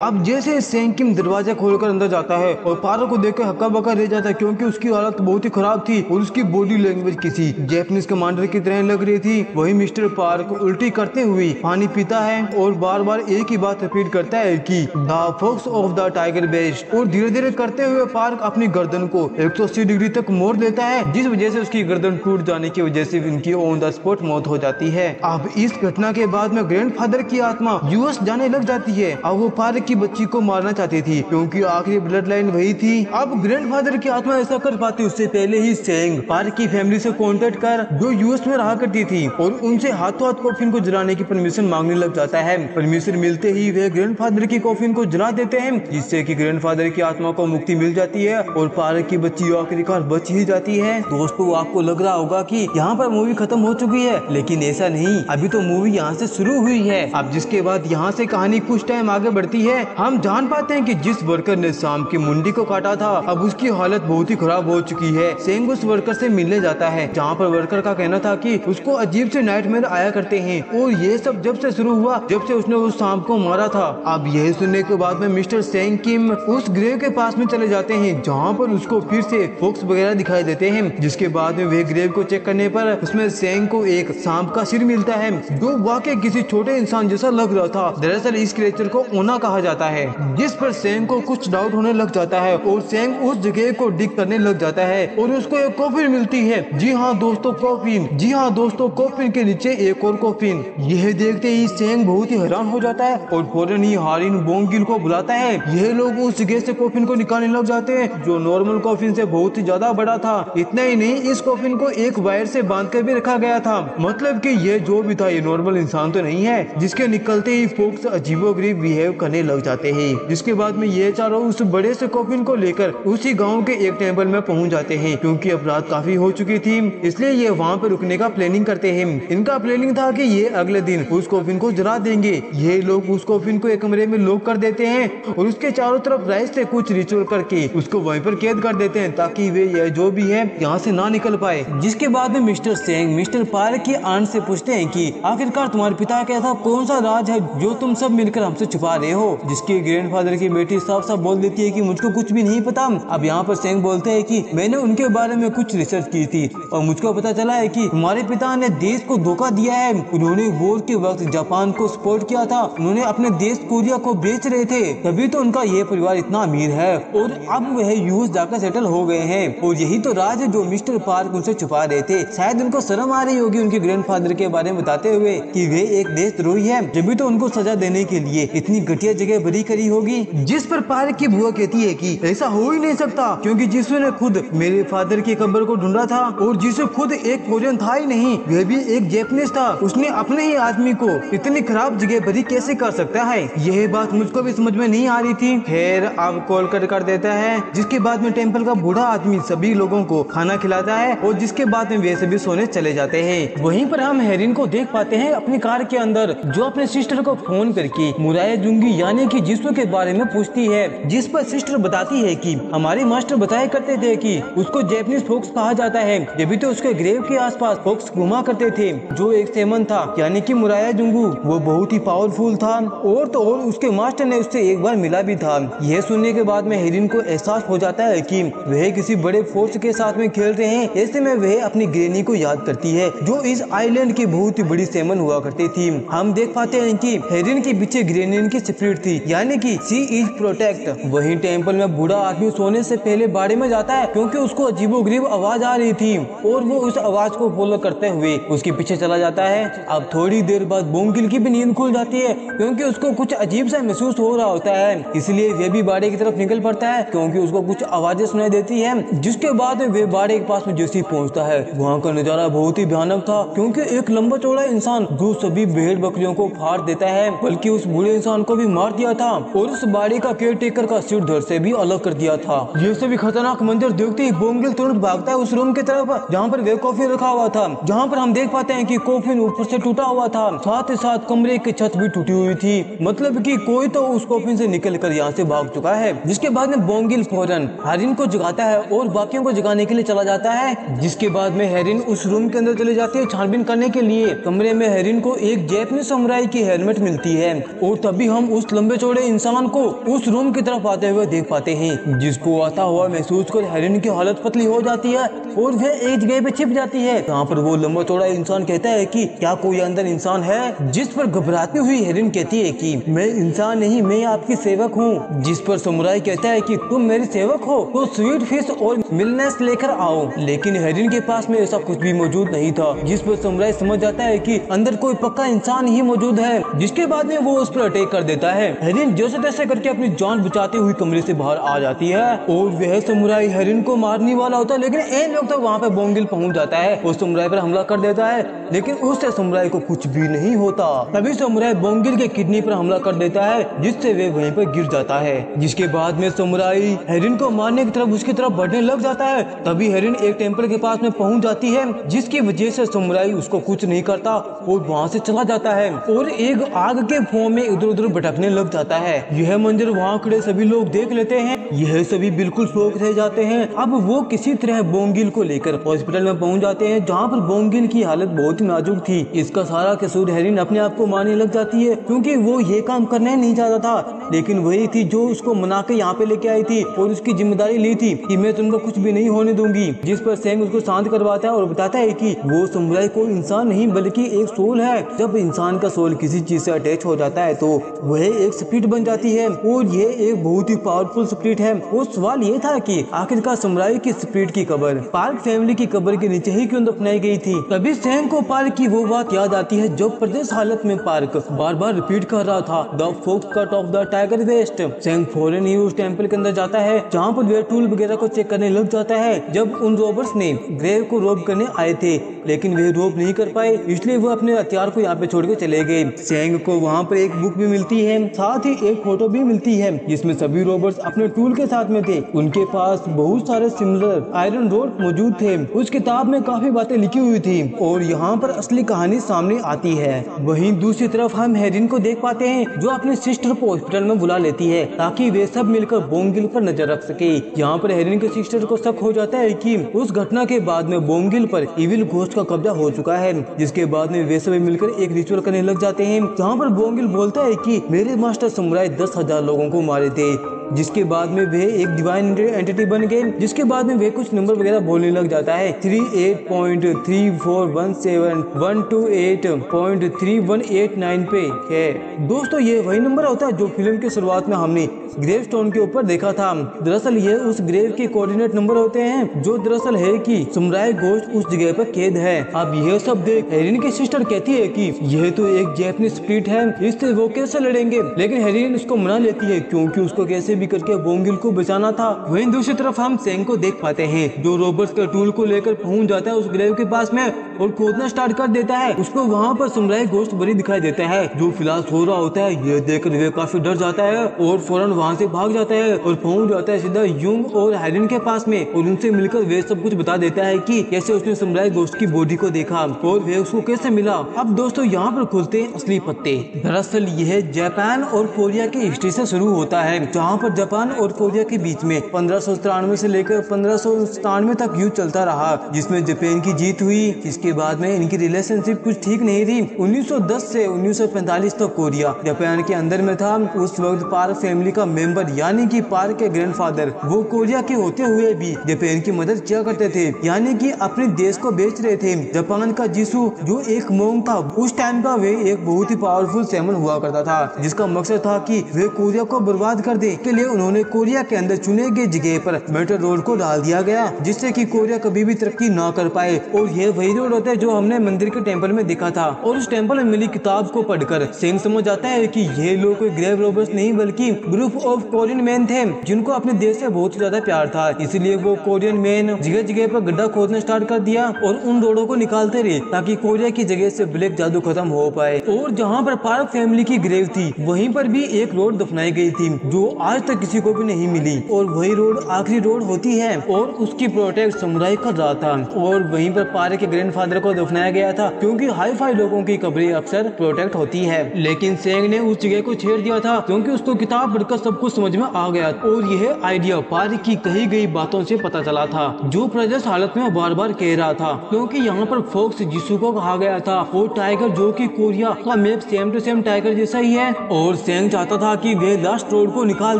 अब जैसे सेंग किम दरवाजा खोलकर अंदर जाता है और पार्क को देखकर हक्का बक्का रह जाता है क्योंकि उसकी हालत बहुत ही खराब थी और उसकी बॉडी लैंग्वेज किसी जैपनीज कमांडर की तरह लग रही थी। वही मिस्टर पार्क उल्टी करते हुए पानी पीता है और बार बार एक ही बात रिपीट करता है कि the fox of the tiger best, और धीरे धीरे करते हुए पार्क अपनी गर्दन को 180 डिग्री तक मोड़ देता है, जिस वजह से उसकी गर्दन टूट जाने की वजह से उनकी ऑन द स्पॉट मौत हो जाती है। अब इस घटना के बाद में ग्रैंडफादर की आत्मा यूएस जाने लग जाती है। अब वो पार्क की बच्ची को मारना चाहती थी क्योंकि आखिरी ब्लड लाइन वही थी। अब ग्रैंडफादर की आत्मा ऐसा कर पाती उससे पहले ही सेंग पार्क की फैमिली से कांटेक्ट कर जो यूएस में रहा करती थी और उनसे हाथों हाथ कॉफिन को जलाने की परमिशन मांगने लग जाता है। परमिशन मिलते ही वे ग्रैंडफादर की कॉफिन को जला देते हैं, जिससे कि ग्रैंडफादर की आत्मा को मुक्ति मिल जाती है और पार्क की बच्ची आखिरकार बच ही जाती है। दोस्तों, आपको लग रहा होगा कि यहाँ पर मूवी खत्म हो चुकी है, लेकिन ऐसा नहीं, अभी तो मूवी यहाँ से शुरू हुई है। अब जिसके बाद यहाँ से कहानी कुछ टाइम आगे बढ़ती है। हम जान पाते हैं कि जिस वर्कर ने शाम की मुंडी को काटा था अब उसकी हालत बहुत ही खराब हो चुकी है। सेंग उस वर्कर से मिलने जाता है जहाँ पर वर्कर का कहना था कि उसको अजीब से नाइटमेयर आया करते हैं और ये सब जब से शुरू हुआ जब से उसने उस सांप को मारा था। अब यही सुनने के बाद में मिस्टर सेंग किम उस ग्रेव के पास में चले जाते हैं जहाँ पर उसको फिर से फॉक्स वगैरह दिखाई देते हैं, जिसके बाद में वे ग्रेव को चेक करने पर उसमें सेंग को एक सांप का सिर मिलता है जो वाकई किसी छोटे इंसान जैसा लग रहा था। दरअसल इस क्रिएचर को ओना कहा जाता है, जिस पर सेंग को कुछ डाउट होने लग जाता है और सेंग उस जगह को डिग करने लग जाता है और उसको एक कॉफिन मिलती है। जी हाँ दोस्तों, कॉफिन। जी हाँ दोस्तों, कॉफिन के नीचे एक और कॉफिन। यह देखते ही सेंग बहुत ही हैरान हो जाता है और फौरन ही हारिन बोंगिल को बुलाता है। यह लोग उस जगह से कॉफिन को निकालने लग जाते हैं जो नॉर्मल कॉफिन से बहुत ही ज्यादा बड़ा था। इतना ही नहीं, इस कॉफिन को एक वायर से बांध कर भी रखा गया था, मतलब कि ये जो भी था ये नॉर्मल इंसान तो नहीं है। जिसके निकलते ही फोक्स अजीबोगरीब बिहेव करने लग जाते हैं। जिसके बाद में ये चारों उस बड़े से कॉफिन को लेकर उसी गांव के एक टेम्पल में पहुंच जाते हैं। क्योंकि अब रात काफी हो चुकी थी इसलिए ये वहां पर रुकने का प्लानिंग करते हैं। इनका प्लानिंग था कि ये अगले दिन उस कॉफिन को जला देंगे। ये लोग उस कॉफिन को एक कमरे में लॉक कर देते हैं और उसके चारों तरफ राइस से कुछ रिचुअल करके उसको वहीं पर कैद कर देते हैं ताकि वे यह जो भी है यहाँ से ना निकल पाए। जिसके बाद में मिस्टर सेंग मिस्टर पार्क की आंट से पूछते हैं कि आखिरकार तुम्हारे पिता का ऐसा कौन सा राज है जो तुम सब मिलकर हमसे छुपा रहे हो। जिसके ग्रैंडफादर की बेटी साफ साफ बोल देती है कि मुझको कुछ भी नहीं पता। अब यहाँ पर सेंग बोलते हैं कि मैंने उनके बारे में कुछ रिसर्च की थी और मुझको पता चला है कि हमारे पिता ने देश को धोखा दिया है। उन्होंने वॉर के वक्त जापान को सपोर्ट किया था, उन्होंने अपने देश कोरिया को बेच रहे थे, तभी तो उनका ये परिवार इतना अमीर है और अब वह यूएस जाकर सेटल हो गए हैं। और यही तो राज है जो मिस्टर पार्क उनसे छुपा रहे थे। शायद उनको शर्म आ रही होगी उनके ग्रैंडफादर के बारे में बताते हुए कि वे एक देशद्रोही है, जब तो उनको सजा देने के लिए इतनी घटिया जगह बरी करी होगी। जिस पर पार्क की बुआ कहती है कि ऐसा हो ही नहीं सकता क्योंकि जिसने खुद मेरे फादर की कब्र को ढूंढा था और जिसे खुद एक कोरियन था ही नहीं, वह भी एक जैपनीज था, उसने अपने ही आदमी को इतनी खराब जगह बरी कैसे कर सकता है। यह बात मुझको भी समझ में नहीं आ रही थी। खैर अब कॉल कर देता है, जिसके बाद में टेम्पल का बूढ़ा आदमी सभी लोगों को खाना खिलाता है और जिसके बाद में वे सभी सोने चले जाते हैं। वहीं पर हम हेरिन को देख पाते हैं अपनी कार के अंदर, जो अपने सिस्टर को फोन करके मुराया जुंगी यानी कि जिसू के बारे में पूछती है, जिस पर सिस्टर बताती है कि हमारे मास्टर बताया करते थे कि उसको जैपनीज फॉक्स कहा जाता है, जब भी तो उसके ग्रेव के आसपास फॉक्स घुमा करते थे जो एक सेमन था यानी कि मुराया जुंगू। वो बहुत ही पावरफुल था और तो और उसके मास्टर ने उससे एक बार मिला भी था। यह सुनने के बाद में हेरिन को एहसास हो जाता है कि वह किसी बड़े फोर्स के साथ में खेल रहे हैं। ऐसे में वह अपनी ग्रेनी को याद करती है जो इस आइलैंड की बहुत ही बड़ी सेमन हुआ करती थी। हम देख पाते हैं कि हेरिन के पीछे ग्रेनी की स्पिरिट थी यानी कि शी इज प्रोटेक्ट। वहीं टेम्पल में बूढ़ा आदमी सोने से पहले बाड़े में जाता है क्योंकि उसको अजीबोगरीब आवाज आ रही थी और वो उस आवाज को फॉलो करते हुए उसके पीछे चला जाता है। अब थोड़ी देर बाद बोंगिल की भी नींद खुल जाती है क्योंकि उसको कुछ अजीब सा महसूस हो रहा होता है, इसलिए वे भी बाड़े की तरफ निकल पड़ता है क्योंकि उसको कुछ आवाजें सुनाई देती है। जिसके बाद वे बाड़े के पास में जैसे पहुंचता है वहाँ का नजारा बहुत ही भयानक था क्योंकि एक लंबा चौड़ा इंसान जो सभी भेड़ बकरियों को फाड़ देता है, बल्कि उस बूढ़े इंसान को भी मार दिया था और उस बाड़ी का केयर टेकर का सिर धड़ से भी अलग कर दिया था। ये सभी खतरनाक मंजर देखते ही बोंगिल तुरंत भागता है उस रूम की तरफ जहाँ पर वे कॉफिन रखा हुआ था, जहाँ पर हम देख पाते हैं कि कॉफिन ऊपर से टूटा हुआ था, साथ ही साथ कमरे की छत भी टूटी हुई थी, मतलब कि कोई तो उस कॉफिन से निकल कर यहाँ से भाग चुका है। जिसके बाद में बोंगिल फौरन हेरिन को जगाता है और बाकियों को जगाने के लिए चला जाता है। जिसके बाद में हेरिन उस रूम के अंदर चली जाती है छानबीन करने के लिए। कमरे में हेरिन को एक जैपनीज समुराई की हेलमेट मिलती है और तभी हम उस लंबे लंबे चौड़े इंसान को उस रूम की तरफ आते हुए देख पाते हैं, जिसको आता हुआ महसूस कर हेरिन की हालत पतली हो जाती है और वह एक जगह पे छिप जाती है। यहाँ पर वो लंबा चौड़ा इंसान कहता है कि क्या कोई अंदर इंसान है, जिस पर घबराती हुई हेरिन कहती है कि मैं इंसान नहीं, मैं आपकी सेवक हूँ। जिस पर समुराई कहता है कि तुम मेरी सेवक हो तो स्वीट फिश और मिलनेस लेकर आओ। लेकिन हेरिन के पास में ऐसा कुछ भी मौजूद नहीं था, जिस पर समुराई समझ जाता है कि अंदर कोई पक्का इंसान ही मौजूद है, जिसके बाद में वो उस पर अटैक कर देता है। हेरिन जैसे तैसे करके अपनी जान बचाते हुए कमरे से बाहर आ जाती है और वह समुराई हेरिन को मारने वाला होता है, लेकिन एक लोग तो वहाँ पे बोंगिल पहुंच जाता है और समुराई पर हमला कर देता है, लेकिन उससे समुराई को कुछ भी नहीं होता। तभी समुराई बोंगिल के किडनी पर हमला कर देता है, जिससे वे वहीं पर गिर जाता है। जिसके बाद में समुराई हेरिन को मारने की तरफ उसकी तरफ बढ़ने लग जाता है। तभी हेरिन एक टेम्पल के पास में पहुंच जाती है, जिसकी वजह से समुराई उसको कुछ नहीं करता और वहाँ से चला जाता है और एक आग के फॉर्म में इधर उधर भटकने लग जाता है। यह मंजर वहाँ खड़े सभी लोग देख लेते हैं। यह सभी बिल्कुल शौक रह जाते हैं। अब वो किसी तरह बोंगिल को लेकर हॉस्पिटल में पहुंच जाते हैं, जहाँ पर बोंगिल की हालत बहुत ही नाजुक थी। इसका सारा कसूर हेरिन अपने आप को मारने लग जाती है, क्योंकि वो ये काम करने नहीं चाहता था, लेकिन वही थी जो उसको मना के यहाँ पे लेके आई थी और उसकी जिम्मेदारी ली थी कि मैं तुमको कुछ भी नहीं होने दूंगी। जिस पर सेंग उसको शांत करवाता है और बताता है कि वो समुराई कोई इंसान नहीं बल्कि एक सोल है। जब इंसान का सोल किसी चीज से अटैच हो जाता है तो वह एक स्पिरिट बन जाती है और ये एक बहुत ही पावरफुल स्पिरिट है। और सवाल ये था कि आखिरकार समुराई की स्पिरिट की कब्र पार्क फैमिली की कब्र के नीचे ही क्यों दफनाई गई थी। तभी सेंग को पार्क की वो बात याद आती है जो प्रदेश हालत में पार्क बार बार रिपीट कर रहा था, the fox cut off the tiger waist. Seng फौरन ही उस टेम्पल के अंदर जाता है, जहाँ पर वे टूल वगैरह को चेक करने लग जाता है। जब उन रॉबर्स ने ग्रेव को रोब करने आए थे, लेकिन वे रोब नहीं कर पाए, इसलिए वो अपने हथियार को यहाँ पे छोड़ के चले गए। सेंग को वहाँ पर एक बुक भी मिलती है, साथ ही एक फोटो भी मिलती है, जिसमें सभी रॉबर्स अपने टूल के साथ में थे। उनके पास बहुत सारे सिमिलर आयरन रोड मौजूद थे। उस किताब में काफी बातें लिखी हुई थी और यहाँ पर असली कहानी सामने आती है। वहीं दूसरी तरफ हम हेरिन को देख पाते हैं, जो अपने सिस्टर को हॉस्पिटल में बुला लेती है ताकि वे सब मिलकर बोंगिल पर नजर रख सके। यहाँ पर हेरिन के सिस्टर को शक हो जाता है कि उस घटना के बाद में बोंगिल पर इविल घोस्ट का कब्जा हो चुका है। जिसके बाद में वे सभी मिलकर एक रिचुअल करने लग जाते हैं, जहाँ पर बोंगिल बोलता है कि मेरे मास्टर समुराई 10,000 लोगों को मारे थे। जिसके बाद में वे एक डिवाइन एंटिटी बन गए। जिसके बाद में वे कुछ नंबर वगैरह बोलने लग जाता है, 38.341712.38.3189 पे है। दोस्तों ये वही नंबर होता है जो फिल्म की शुरुआत में हमने ग्रेव स्टोन के ऊपर देखा था। दरअसल ये उस ग्रेव के कोऑर्डिनेट नंबर होते हैं, जो दरअसल है कि समुराई घोस्ट उस जगह पर कैद है। अब यह सब देख हेरिन की सिस्टर कहती है कि यह तो एक जैपनीज स्पिरिट है, इससे वो कैसे लड़ेंगे। लेकिन हेरिन उसको मना लेती है, क्योंकि उसको कैसे भी करके बोंगिल को बचाना था। वहीं दूसरी तरफ हम सेंग को देख पाते हैं, जो रॉबर्ट्स के टूल को लेकर पहुंच जाता है उस ग्रेव के पास में और खोदना स्टार्ट कर देता है। उसको वहाँ पर समुराई घोस्ट बड़ी दिखाई देता है, जो फिलहाल सो रहा होता है। ये देखकर वे काफी डर जाता है और फौरन वहाँ से भाग जाता है और पहुंच जाता है सीधा युंग और हेरिन के पास में और उनसे मिलकर वे सब कुछ बता देता है कि कैसे उसने समुराई घोस्ट की बॉडी को देखा और वे उसको कैसे मिला। अब दोस्तों यहाँ पर खुलते हैं असली पत्ते। दरअसल यह जापान और कोरिया की हिस्ट्री से शुरू होता है, जहाँ पर जापान और कोरिया के बीच में 1593 से लेकर 1597 तक युद्ध चलता रहा, जिसमें जापान की जीत हुई। इसके बाद में इनकी रिलेशनशिप कुछ ठीक नहीं थी। 1910 से 1945 तक कोरिया जापान के अंदर में था। उस वक्त पार्क फैमिली का मेंबर यानी कि पार्क के ग्रैंडफादर वो कोरिया के होते हुए भी जापान की मदद किया करते थे, यानी कि अपने देश को बेच रहे थे। जापान का जीसू जो एक मोंग था, उस टाइम का वे एक बहुत ही पावरफुल शैमन हुआ करता था, जिसका मकसद था कि वे कोरिया को बर्बाद कर दे। के लिए उन्होंने कोरिया के अंदर चुने गए जगह पर मेटल रोड को डाल दिया गया, जिससे कि कोरिया कभी भी तरक्की ना कर पाए। और ये वही रोड होता है जो हमने मंदिर के टेम्पल में देखा था। और उस टेम्पल में मिली किताब को पढ़कर सेंग समझ आता है कि ये लोग कोई ग्रेव रोबर्स नहीं बल्कि ग्रुप ऑफ कोरियन मैन थे, जिनको अपने देश से बहुत ज्यादा प्यार था। इसलिए वो कोरियन मैन जगह जगह पर गड्ढा खोदना स्टार्ट कर दिया और उन रोडों को निकालते रहे ताकि कोरिया की जगह से ब्लैक जादू खत्म हो पाए। और जहाँ पर पार्क फैमिली की ग्रेव थी, वहीं पर भी एक रोड दफनाई गई थी, जो आज तक किसी को भी नहीं मिली। और वही रोड आखिरी रोड होती है और उसकी प्रोटेक्ट समुराई कर रहा था। और वहीं पर पार्क के ग्रैंडफादर फादर को दफनाया गया था, क्योंकि हाई फाई लोगों की कब्रें अक्सर प्रोटेक्ट होती है। लेकिन सेंग ने उस जगह को छेड़ दिया था, क्योंकि उसको किताब पढ़कर सब कुछ समझ में आ गया और यह आइडिया पार्क की कही गई बातों से पता चला था, जो प्रजस हालत में बार बार कह रहा था, क्योंकि यहाँ पर फोक्स जिसू को कहा गया था और टाइगर जो कि कोरिया का map same to same tiger जैसा ही है। और सेंग चाहता था कि वे लास्ट रोड को निकाल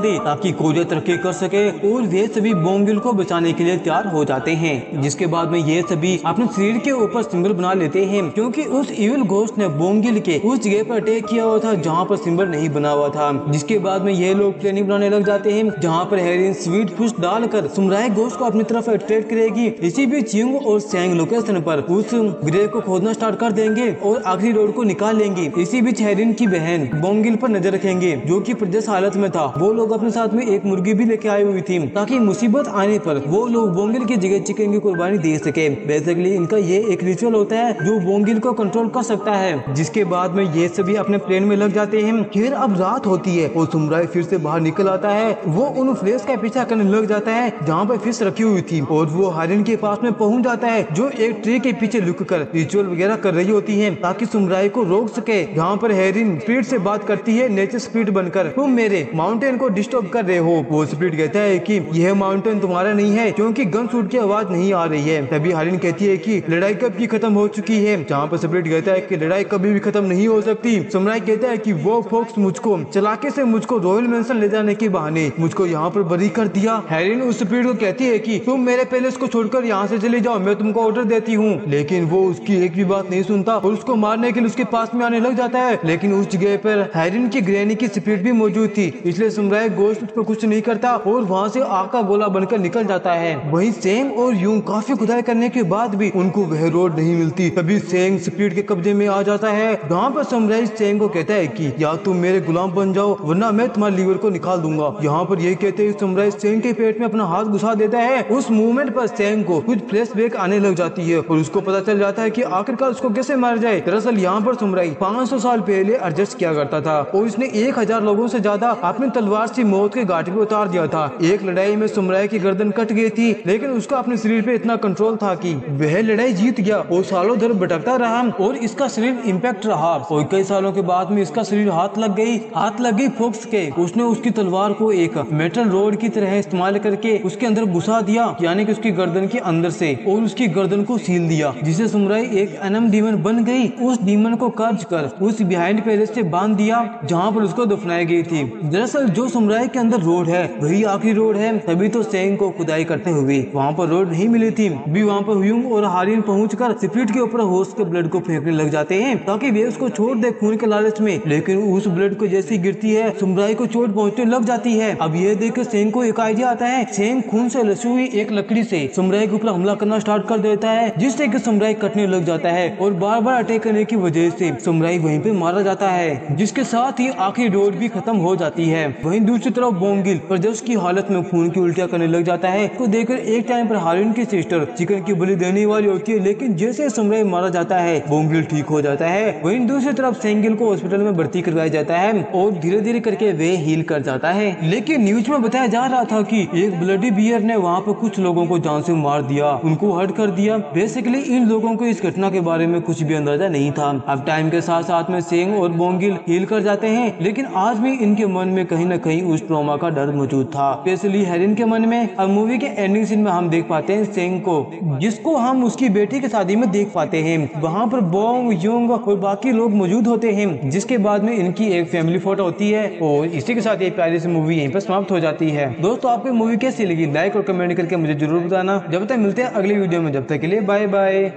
दे ताकि कोरिया तरक्की कर सके, और वे सभी बोंगिल को बचाने के लिए तैयार हो जाते हैं। जिसके बाद में ये सभी अपने शरीर के ऊपर सिंबल बना लेते हैं, क्योंकि उस इविल घोस्ट ने बोंगिल के उस जगह पर अटैक किया हुआ था जहाँ पर सिंबल नहीं बना हुआ था। जिसके बाद में ये लोग प्लानिंग बनाने लग जाते हैं, जहाँ पर हेरिन स्वीट फिश डालकर समुराई घोस्ट को अपनी तरफ अट्रैक्ट करेगी। इसी बीच चिंग और सेंग लोकेशन पर उस ग्रेव को खोदना स्टार्ट कर देंगे और आखिरी रोड को निकाल लेंगे। इसी बीच हेरिन की बहन बोंगिल पर नजर रखेंगे, जो कि प्रजस हालत में था। वो लोग अपने साथ में एक मुर्गी भी लेके आई हुई थी, ताकि मुसीबत आने पर वो लोग बोंगिल की जगह चिकन की कुर्बानी दे सके। बेसिकली इनका ये एक रिचुअल होता है जो बोंगिल को कंट्रोल कर सकता है। जिसके बाद में ये सभी अपने प्लेन में लग जाते हैं। फिर अब रात होती है और समुराई फिर से बाहर निकल आता है। वो उन फ्लेस का पीछा करने लग जाता है जहाँ पर फिश रखी हुई थी, और वो हेरिन के पास में पहुंच जाता है, जो एक ट्री के पीछे लुक कर रिचुअल वगैरह कर रही होती है ताकि समुराई को रोक सके। जहाँ पर हेरिन स्पिरिट से बात करती है नेचर स्पिरिट बनकर, तुम मेरे माउंटेन को डिस्टर्ब कर रहे हो। वो स्पिरिट कहता है कि यह माउंटेन तुम्हारा नहीं है, क्योंकि गन शूट की आवाज नहीं आ रही है। तभी हेरिन कहती है कि लड़ाई कब की खत्म हो चुकी है, जहाँ पर स्पिरिट कहता है कि लड़ाई कभी भी खत्म नहीं हो सकती। समुराई कहता है कि वो फोक्स मुझको चलाके से मुझको रॉयल मेंशन ले जाने के बहाने मुझको यहाँ पर बरी कर दिया। हेरिन उस स्पिरिट को कहती है कि तुम मेरे पैलेस को छोड़कर यहाँ से चले जाओ, मैं तुमको ऑर्डर देती हूँ। लेकिन वो उसकी एक भी बात नहीं सुनता और उसको मारने के लिए उसके पास में आने लग जाता है। लेकिन उस जगह पर हेरिन की ग्रैनी की स्पिरिट भी मौजूद थी, इसलिए समुराई घोस्ट उस पर कुछ नहीं करता और वहाँ से आग का गोला बनकर निकल जाता है। वहीं सेंग और यूंग काफी खुदाई करने के बाद भी उनको वह रोड नहीं मिलती। तभी सेंग स्पिरिट के कब्जे में आ जाता है, जहाँ पर समुराई सेंग को कहता है कि या तुम मेरे गुलाम बन जाओ वरना मैं तुम्हारे लीवर को निकाल दूंगा। यहाँ पर ये कहते हुए समुराई सेंग के पेट में अपना हाथ घुसा देता है। उस मूवमेंट पर सेंग को कुछ फ्लैशबैक आने लग जाती है और उसको पता चल जाता है कि आखिरकार उसको कैसे मार जाए। दरअसल यहाँ पर समुराई 500 साल पहले एडजस्ट किया करता था और इसने 1000 लोगों से ज्यादा अपनी तलवार से मौत के घाटी पे उतार दिया था। एक लड़ाई में समुराई की गर्दन कट गई थी, लेकिन उसका अपने शरीर पे इतना कंट्रोल था कि वह लड़ाई जीत गया और सालों भर भटकता रहा और इसका शरीर इम्पैक्ट रहा। और कई सालों के बाद में इसका शरीर हाथ लग गई फोक्स के। उसने उसकी तलवार को एक मेटल रोड की तरह इस्तेमाल करके उसके अंदर घुसा दिया, यानी कि उसकी गर्दन के अंदर से, और उसकी गर्दन को सील दिया, जिसे समुराई एक एनम डीमन बन गई। उस डीमन को कब्ज कर उस बिहाइंड पैलेस से बांध दिया, जहाँ पर उसको दफनाई गई थी। दरअसल जो समुराई के अंदर रोड है वही आखिरी रोड है। तभी तो सेंग को खुदाई करते हुए वहाँ पर रोड नहीं मिली थी। भी वहाँ पर ह्यूंग और हारिन पहुंचकर स्पिरिट के ऊपर होस्ट के ब्लड को फेंकने लग जाते हैं ताकि वे उसको छोड़ दे खून के लालच में। लेकिन उस ब्लड को जैसी गिरती है समुराई को चोट पहुंचने लग जाती है। अब ये देखकर सेंग को एक आइडिया आता है। सेंग खून से लसी हुई एक लकड़ी से समुराई के ऊपर हमला करना स्टार्ट कर देता है, जिससे कि समुराई कटने लग जाता है और बार बार अटैक करने की वजह से समुराई वहीं पे मारा जाता है, जिसके साथ ही आखिरी रोड भी खत्म हो जाती है। वहीं दूसरी तरफ बोंगिल प्रजस की हालत में खून की उल्टियां करने लग जाता है। तो देखकर एक टाइम पर हारिन की सिस्टर चिकन की बलि देने वाली होती है, लेकिन जैसे समुराई मारा जाता है बोंगिल ठीक हो जाता है। वहीं दूसरी तरफ सेंगिल को हॉस्पिटल में भर्ती करवाया जाता है और धीरे धीरे करके वे हील कर जाता है। लेकिन न्यूज में बताया जा रहा था कि एक ब्लडी बियर ने वहाँ पर कुछ लोगों को जान से मार दिया, उनको हर्ट कर दिया। बेसिकली इन लोगों को इस घटना के बारे में कुछ भी अंदाजा नहीं था। अब टाइम के साथ साथ में सेंग और बोंगिल हील कर जाते हैं, लेकिन आज भी इनके मन में कहीं न कहीं उस ट्रॉमा का डर मौजूद था, स्पेशली हेरिन के मन में। अब मूवी के एंडिंग सीन में हम देख पाते हैं सेंग को, जिसको हम उसकी बेटी की शादी में देख पाते हैं। वहाँ पर बोंग यूंग और बाकी लोग मौजूद होते हैं, जिसके बाद में इनकी एक फैमिली फोटो होती है। और इसी के साथ ये प्यारी सी मूवी यहीं पर समाप्त हो जाती है। दोस्तों आपको मूवी कैसी लगी लाइक और कमेंट करके मुझे जरूर बताना। जब तक मिलते हैं अगली वीडियो में, जब तक के लिए बाय बाय।